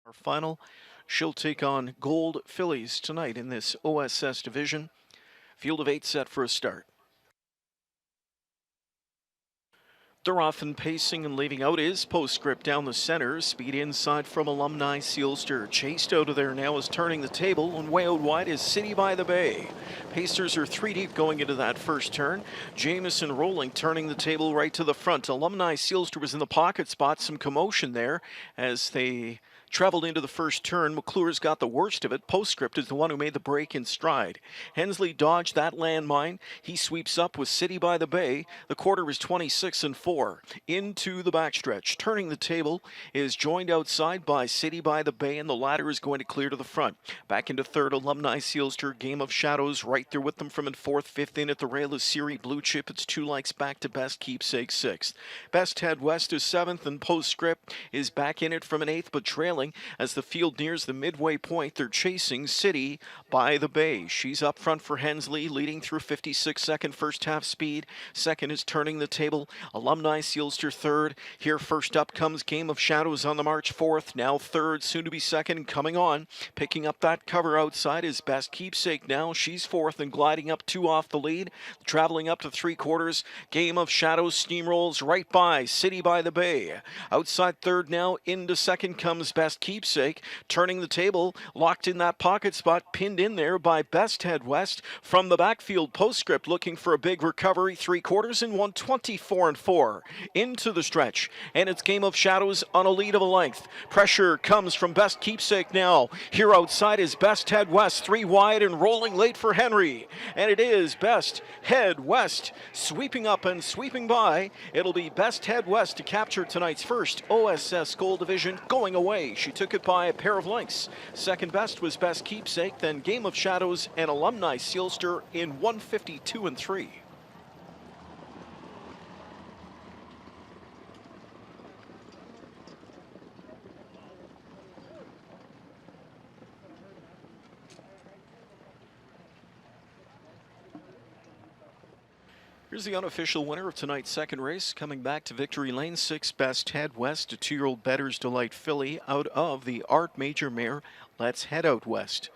Our final, she'll take on Gold Fillies tonight in this OSS division. Field of 8 set for a start. They're often pacing and leaving out is Postscript down the center. Speed inside from Alumni Sealster. Chased out of there now is Turning the Table, and way out wide is City by the Bay. Pacers are 3 deep going into that first turn. Jameson rolling, Turning the Table right to the front. Alumni Sealster was in the pocket spot. Some commotion there as they traveled into the first turn. McClure's got the worst of it. Postscript is the one who made the break in stride. Hensley dodged that landmine. He sweeps up with City by the Bay. The quarter is 26-4. Into the backstretch. Turning the Table is joined outside by City by the Bay, and the ladder is going to clear to the front. Back into third, Alumni Sealster. Game of Shadows right there with them from in fourth. Fifth in at the rail is Siri Blue Chip. It's 2 likes back to Best Keepsake sixth. Best Head West is seventh, and Postscript is back in it from an eighth, but trailing as the field nears the midway point. They're chasing City by the Bay. She's up front for Hensley, leading through 56-second first half speed. Second is Turning the Table. Alumni Sealster third. Here first up comes Game of Shadows on the march fourth. Now third, soon to be second, coming on. Picking up that cover outside is Best Keepsake now. She's fourth and gliding up 2 off the lead. Traveling up to 3/4. Game of Shadows steamrolls right by City by the Bay. Outside third now, into second comes Best Keepsake. Turning the Table, locked in that pocket spot, pinned in there by Best Head West. From the backfield, Postscript looking for a big recovery. 3/4 and 124-4 into the stretch, and it's Game of Shadows on a lead of a length. Pressure comes from Best Keepsake now. Here outside is Best Head West, 3 wide and rolling late for Henry, and it is Best Head West sweeping up and sweeping by. It'll be Best Head West to capture tonight's first OSS Gold Division going away. She took it by a pair of lengths. Second best was Best Keepsake, then Game of Shadows and Alumni Sealster in 152-3. Here's the unofficial winner of tonight's second race, coming back to victory lane. 6 Best Head West, a 2-year-old Bettor's Delight filly out of the Art Major mare. Let's Head Out West.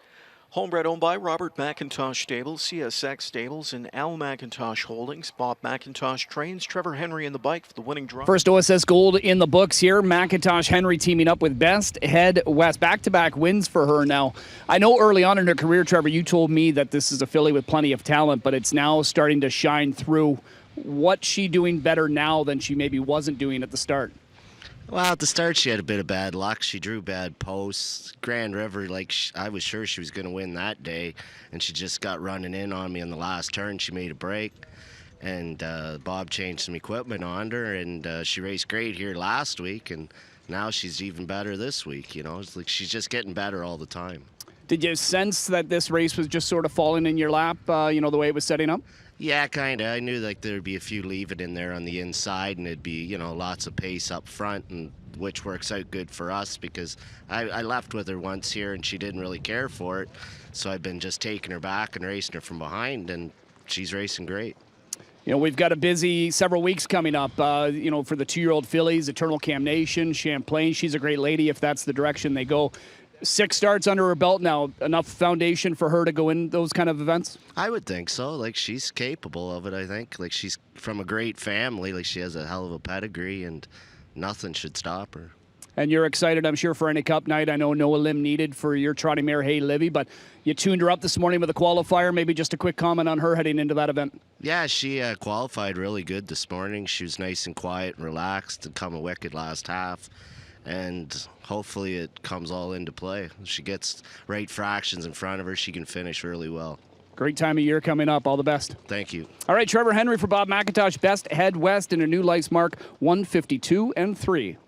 Homebred owned by Robert McIntosh Stables, CSX Stables, and Al McIntosh Holdings. Bob McIntosh trains. Trevor Henry in the bike for the winning draw. First OSS Gold in the books here. McIntosh Henry teaming up with Best Head West. Back-to-back wins for her now. I know early on in her career, Trevor, you told me that this is a filly with plenty of talent, but it's now starting to shine through. What's she doing better now than she maybe wasn't doing at the start? Well, at the start, she had a bit of bad luck. She drew bad posts. Grand River, I was sure she was going to win that day, and she just got running in on me in the last turn. She made a break, and Bob changed some equipment on her, and she raced great here last week, and now she's even better this week. You know, it's like she's just getting better all the time. Did you sense that this race was just sort of falling in your lap, the way it was setting up? Yeah, kind of. I knew there'd be a few leave it in there on the inside, and it'd be, lots of pace up front, and which works out good for us because I left with her once here and she didn't really care for it. So I've been just taking her back and racing her from behind, and she's racing great. We've got a busy several weeks coming up, for the 2-year-old fillies, Eternal Camnation, Champlain. She's a great lady if that's the direction they go. 6 starts under her belt now. Enough foundation for her to go in those kind of events? I would think so. She's capable of it, I think. She's from a great family. She has a hell of a pedigree, and nothing should stop her. And you're excited, I'm sure, for any Cup night. I know no limb needed for your trotting mare, Hey Livy, but you tuned her up this morning with a qualifier. Maybe just a quick comment on her heading into that event. Yeah, she qualified really good this morning. She was nice and quiet and relaxed and come a wicked last half. And hopefully it comes all into play. If she gets right fractions in front of her, she can finish really well. Great time of year coming up. All the best. Thank you. All right, Trevor Henry for Bob McIntosh. Best Head West in a new lights mark, 152-3.